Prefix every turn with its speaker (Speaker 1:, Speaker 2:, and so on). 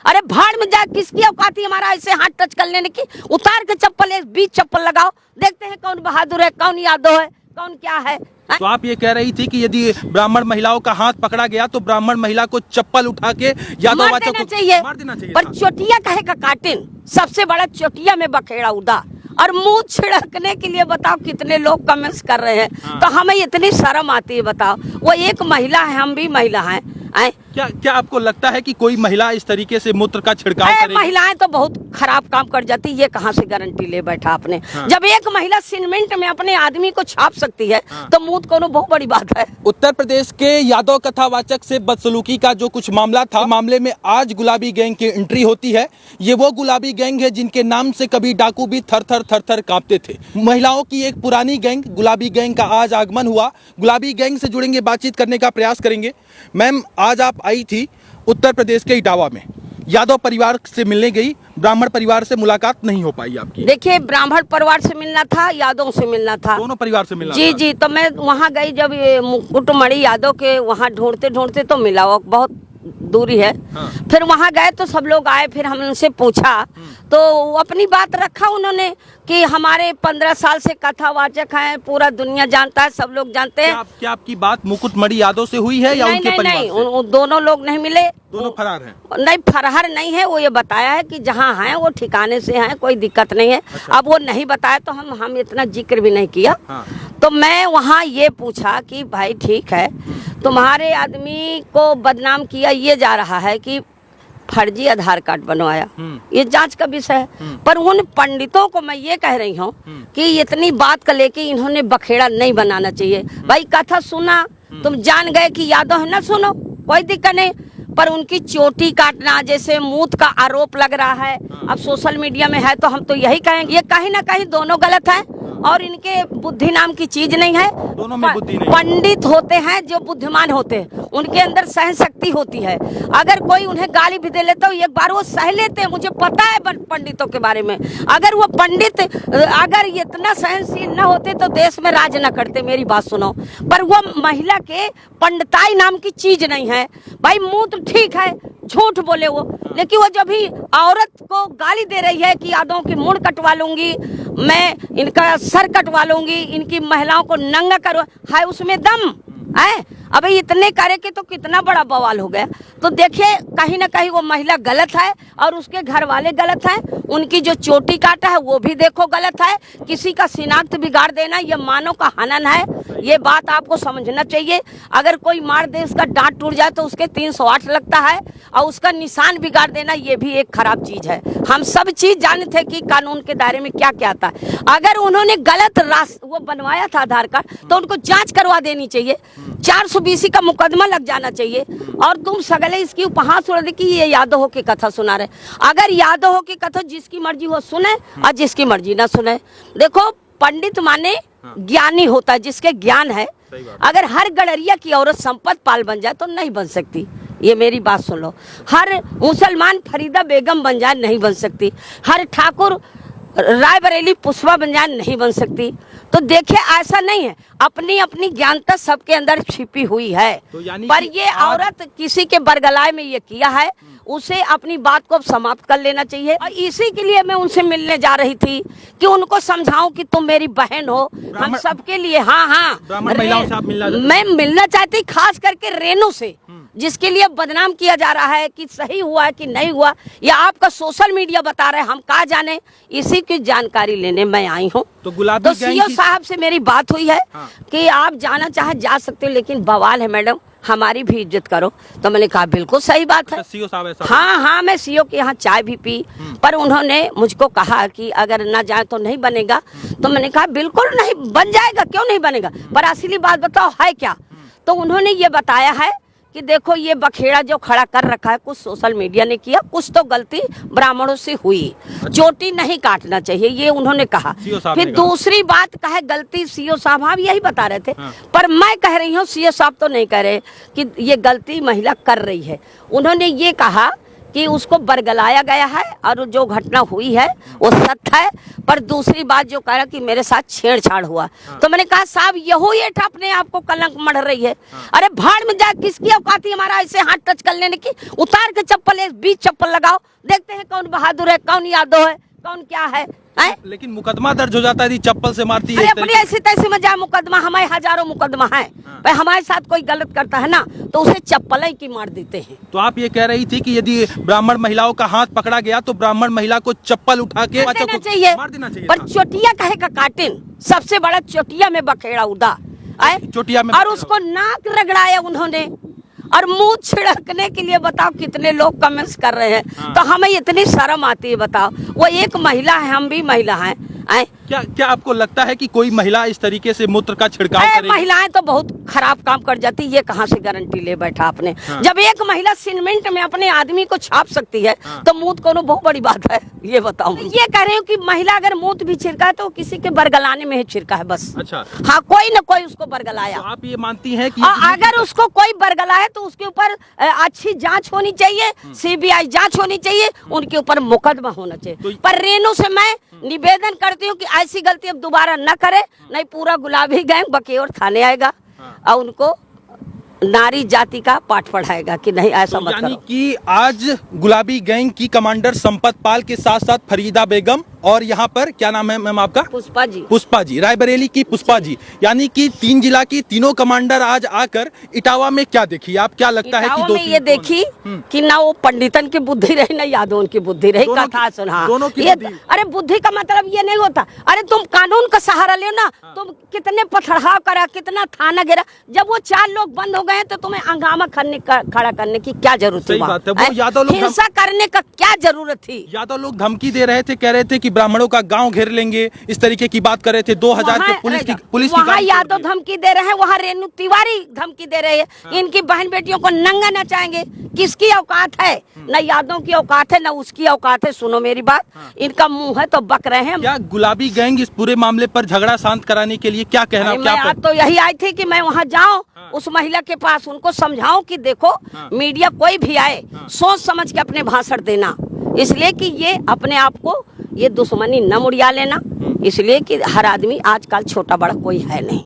Speaker 1: अरे भाड़ में जाए, किसकी औकात है हमारा ऐसे हाथ टच कर लेने की। उतार के चप्पल, एक बीच चप्पल लगाओ, देखते हैं कौन बहादुर है, कौन यादव है, कौन क्या है।
Speaker 2: तो आप ये कह रही थी कि यदि ब्राह्मण महिलाओं का हाथ पकड़ा गया तो ब्राह्मण महिला को चप्पल उठा के यादववादियों को मार देना चाहिए
Speaker 1: पर चोटिया कहे का काटिन, सबसे बड़ा चोटिया में बखेड़ा उड़ा और मुंह छिड़कने के लिए बताओ कितने लोग कमेंट्स कर रहे हैं।
Speaker 2: हाँ।
Speaker 1: तो हमें इतनी शर्म आती है, बताओ। वो एक महिला है, हम भी महिला हैं।
Speaker 2: क्या आपको लगता है कि कोई महिला इस तरीके से मूत्र का छिड़काव करेगी?
Speaker 1: महिलाएं तो बहुत खराब काम कर जाती है, ये कहाँ से गारंटी ले बैठा आपने।
Speaker 2: हाँ।
Speaker 1: जब एक महिला सीमेंट में अपने आदमी को छाप सकती है,
Speaker 2: हाँ।
Speaker 1: तो मुंह कोनो बहुत बड़ी बात है।
Speaker 2: उत्तर प्रदेश के यादव कथावाचक से बदसलूकी का जो कुछ मामला था, मामले में आज गुलाबी गैंग की एंट्री होती है। ये वो गुलाबी गैंग है जिनके नाम से कभी डाकू भी थर थर कांपते थे। महिलाओं की एक पुरानी गैंग गुलाबी गैंग का आज आगमन हुआ। गुलाबी गैंग से जुड़ेंगे, बातचीत करने का प्रयास करेंगे। मैम, आज आप आई थी उत्तर प्रदेश के इटावा में, यादव परिवार से मिलने गई, ब्राह्मण परिवार से मुलाकात नहीं हो पाई आपकी।
Speaker 1: देखिए, ब्राह्मण परिवार से मिलना था, यादव से मिलना था,
Speaker 2: दोनों परिवार से मिलना
Speaker 1: जी
Speaker 2: था।
Speaker 1: जी। तो मैं वहाँ गई, जब ये मुकुटमणि यादव के वहाँ ढूंढते ढूंढते तो मिला, वो बहुत दूरी है।
Speaker 2: हाँ।
Speaker 1: फिर वहाँ गए तो सब लोग आए, फिर हमने उनसे पूछा तो अपनी बात रखा उन्होंने कि हमारे 15 साल से कथावाचक हैं, पूरा दुनिया जानता है, सब लोग जानते हैं।
Speaker 2: क्या आपकी बात मुकुटमणि यादव से हुई है या
Speaker 1: नहीं,
Speaker 2: उनके
Speaker 1: नहीं,
Speaker 2: परिवार
Speaker 1: नहीं,
Speaker 2: से?
Speaker 1: दोनों लोग नहीं मिले।
Speaker 2: दोनों फरार हैं?
Speaker 1: नहीं, फरार नहीं है, वो ये बताया है कि जहाँ हैं वो ठिकाने से हैं, कोई दिक्कत नहीं है।
Speaker 2: अच्छा।
Speaker 1: अब वो नहीं बताया तो हम इतना जिक्र भी नहीं किया।
Speaker 2: हाँ।
Speaker 1: तो मैं वहाँ ये पूछा कि भाई ठीक है, तुम्हारे आदमी को बदनाम किया ये जा रहा है कि फर्जी आधार कार्ड बनवाया, ये जांच का विषय है। पर उन पंडितों को मैं ये कह रही हूँ कि इतनी बात का लेके इन्होंने बखेड़ा नहीं बनाना चाहिए। भाई कथा सुना, तुम जान गए कि यादव है, ना सुनो, कोई दिक्कत नहीं। पर उनकी चोटी काटना, जैसे मूत का आरोप लग रहा है, अब सोशल मीडिया में है, तो हम तो यही कहेंगे ये कहीं ना कहीं दोनों गलत है और इनके बुद्धि नाम की चीज नहीं है।
Speaker 2: दोनों में बुद्धि नहीं।
Speaker 1: पंडित होते हैं जो बुद्धिमान होते हैं, उनके अंदर सहन शक्ति होती है। अगर कोई उन्हें गाली भी दे लेता है, एक बार वो सह लेते हैं, मुझे पता है पंडितों के बारे में। अगर वो पंडित अगर इतना सहनशील न होते तो देश में राज न करते, मेरी बात सुनो। पर वो महिला के पंडिताई नाम की चीज नहीं है। भाई मुंह तो ठीक है, झूठ बोले वो, लेकिन वो जब भी औरत को गाली दे रही है कि यादवों की मुंड कटवा लूंगी, मैं इनका सर कटवा लूंगी, इनकी महिलाओं को नंगा करवा, है उसमें दम है? अबे इतने करे के तो कितना बड़ा बवाल हो गया। तो देखिए, कहीं ना कहीं वो महिला गलत है और उसके घर वाले गलत हैं। उनकी जो चोटी काटा है वो भी देखो गलत है। किसी का शिनाख्त बिगाड़ देना ये मानव का हनन है, ये बात आपको समझना चाहिए। अगर कोई मार दे, उसका दांत टूट जाए तो उसके 308 लगता है, और उसका निशान बिगाड़ देना ये भी एक खराब चीज है। हम सब चीज जानते थे कि कानून के दायरे में क्या क्या आता है। अगर उन्होंने गलत वो बनवाया था आधार कार्ड, तो उनको जांच करवा देनी चाहिए, 420 का मुकदमा लग जाना चाहिए। और तुम सगले इसकी उपहास उड़ा दे कि ये यादव की कथा सुना रहे। अगर यादव की कथा जिसकी मर्जी हो सुने और जिसकी मर्जी ना सुने। देखो, पंडित माने ज्ञानी होता है, जिसके ज्ञान है। अगर हर गडरिया की औरत संपत पाल बन जाए तो नहीं बन सकती, ये मेरी बात सुन लो। हर मुसलमान फरीदा बेगम बन जाए नहीं बन सकती, हर ठाकुर रायबरेली पुष्पा बन जाए नहीं बन सकती। तो देखिए, ऐसा नहीं है, अपनी अपनी ज्ञानता सबके अंदर छिपी हुई है।
Speaker 2: तो
Speaker 1: पर ये औरत किसी के बरगलाए में ये किया है, उसे अपनी बात को समाप्त कर लेना चाहिए। और इसी के लिए मैं उनसे मिलने जा रही थी कि उनको समझाऊं कि तुम मेरी बहन हो, हम सबके लिए। हाँ,
Speaker 2: महिलाओं से आप
Speaker 1: मैं मिलना चाहती, खास करके रेनू से, जिसके लिए बदनाम किया जा रहा है कि सही हुआ है कि नहीं हुआ, या आपका सोशल मीडिया बता रहे हैं, हम कहा जाने। इसी की जानकारी लेने मैं आई हूँ।
Speaker 2: तो
Speaker 1: सीओ साहब से मेरी बात हुई है कि आप जाना चाहे जा सकते हो, लेकिन बवाल है मैडम, हमारी भी इज्जत करो। तो मैंने कहा बिल्कुल सही बात है।
Speaker 2: सीओ साहब ऐसा?
Speaker 1: हाँ, मैं सीओ के यहाँ चाय भी पी, पर उन्होंने मुझको कहा कि अगर ना जाए तो नहीं बनेगा। तो मैंने कहा बिल्कुल नहीं बन जाएगा, क्यों नहीं बनेगा, पर असली बात बताओ है क्या। तो उन्होंने ये बताया है कि देखो, ये बखेड़ा जो खड़ा कर रखा है, कुछ सोशल मीडिया ने किया, कुछ तो गलती ब्राह्मणों से हुई। चोटी नहीं काटना चाहिए, ये उन्होंने कहा। फिर दूसरी बात कहे गलती सीओ साहब, हाँ यही बता रहे थे। पर मैं कह रही हूँ, सीओ साहब तो नहीं कह रहे कि ये गलती महिला कर रही है। उन्होंने ये कहा कि उसको बरगलाया गया है और जो घटना हुई है वो सत्य है। पर दूसरी बात जो कह रहा कि मेरे साथ छेड़छाड़ हुआ, तो मैंने कहा साहब यहो ये अपने आप को कलंक मढ़ रही है। अरे भाड़ में जा, किसकी औकात है हमारा ऐसे हाथ टच कर लेने की? उतार के चप्पल, एक 20 चप्पल लगाओ, देखते हैं कौन बहादुर है, कौन यादव है, कौन क्या है।
Speaker 2: लेकिन मुकदमा दर्ज हो जाता है, चप्पल से मारती है।
Speaker 1: अरे अपनी ऐसी तैसी में जाए मुकदमा, हमारे हजारों मुकदमा है। भाई हमारे साथ कोई गलत करता है ना तो उसे चप्पल ही की मार देते हैं।
Speaker 2: तो आप ये कह रही थी कि यदि ब्राह्मण महिलाओं का हाथ पकड़ा गया तो ब्राह्मण महिला को चप्पल उठा के
Speaker 1: मार देना चाहिए, पर चोटिया कहे का काटिन, सबसे बड़ा चोटिया में बखेड़ा उदा
Speaker 2: चोटिया में,
Speaker 1: और उसको नाक रगड़ाया उन्होंने और मुंह छिड़कने के लिए। बताओ कितने लोग कमेंट्स कर रहे हैं। तो हमें इतनी शर्म आती है। बताओ वो एक महिला है, हम भी महिला हैं।
Speaker 2: क्या आपको लगता है कि कोई महिला इस तरीके से मूत्र का छिड़काव करेगी?
Speaker 1: महिलाएं तो बहुत खराब काम कर जाती, ये कहाँ से गारंटी ले बैठा आपने? जब एक महिला सीमेंट में अपने आदमी को छाप सकती है तो मूत कोनो बहुत बड़ी बात है, ये बताओ। ये कह रहे हो कि महिला अगर मूत भी छिड़का है तो किसी के बरगलाने में ही छिड़का है बस।
Speaker 2: अच्छा,
Speaker 1: हाँ, कोई न कोई उसको बरगलाया।
Speaker 2: तो आप ये मानती हैं कि
Speaker 1: अगर उसको कोई बरगलाए तो उसके ऊपर अच्छी जांच होनी चाहिए, CBI जांच होनी चाहिए, उनके ऊपर मुकदमा होना चाहिए। पर रेणु से मैं निवेदन करती हूँ कि ऐसी गलती अब दोबारा न करे, नहीं पूरा गुलाबी गैंग बकेऔर थाने आएगा और उनको नारी जाति का पाठ पढ़ाएगा कि नहीं ऐसा मत करो।
Speaker 2: यानी कि आज गुलाबी गैंग की कमांडर संपत पाल के साथ साथ फरीदा बेगम और यहाँ पर क्या नाम है मैम आपका? पुष्पा जी, रायबरेली की पुष्पा जी, यानी कि 3 जिला की तीनों कमांडर आज आकर इटावा में क्या देखी? आप क्या लगता है कि
Speaker 1: ये देखी कि ना वो पंडितन की बुद्धि रही ना यादव की बुद्धि रही, कथा सुना। अरे बुद्धि का मतलब ये नहीं होता। अरे तुम कानून का सहारा ले ना, तुम कितने पथराव करा, कितना थाना घेरा, जब वो 4 लोग बंद हो गए तो तुम्हें हंगामा खड़ा करने की क्या जरूरत थी? हिंसा करने का क्या जरूरत थी?
Speaker 2: यादव लोग धमकी दे रहे थे, कह रहे थे कि ब्राह्मणों का गांव घेर लेंगे, इस तरीके की बात कर रहे थे। 2000 के पुलिस
Speaker 1: वहाँ यादव धमकी दे रहे हैं, वहाँ रेणु तिवारी धमकी दे रहे हैं। इनकी बहन बेटियों को नंगा नचाएंगे। किसकी औकात है? न यादव की औकात है, न उसकी औकात है। सुनो मेरी बात, इनका मुंह है तो बक रहे हैं।
Speaker 2: क्या गुलाबी गैंग इस पूरे मामले पर झगड़ा शांत कराने के लिए क्या कहना?
Speaker 1: मैं तो यही आई थी कि मैं वहाँ जाऊँ उस महिला के पास, उनको समझाऊं कि देखो मीडिया कोई भी आए सोच समझ के अपने भाषण देना, इसलिए कि ये अपने आप को ये दुश्मनी न मुड़िया लेना, इसलिए कि हर आदमी आजकल छोटा बड़ा कोई है नहीं।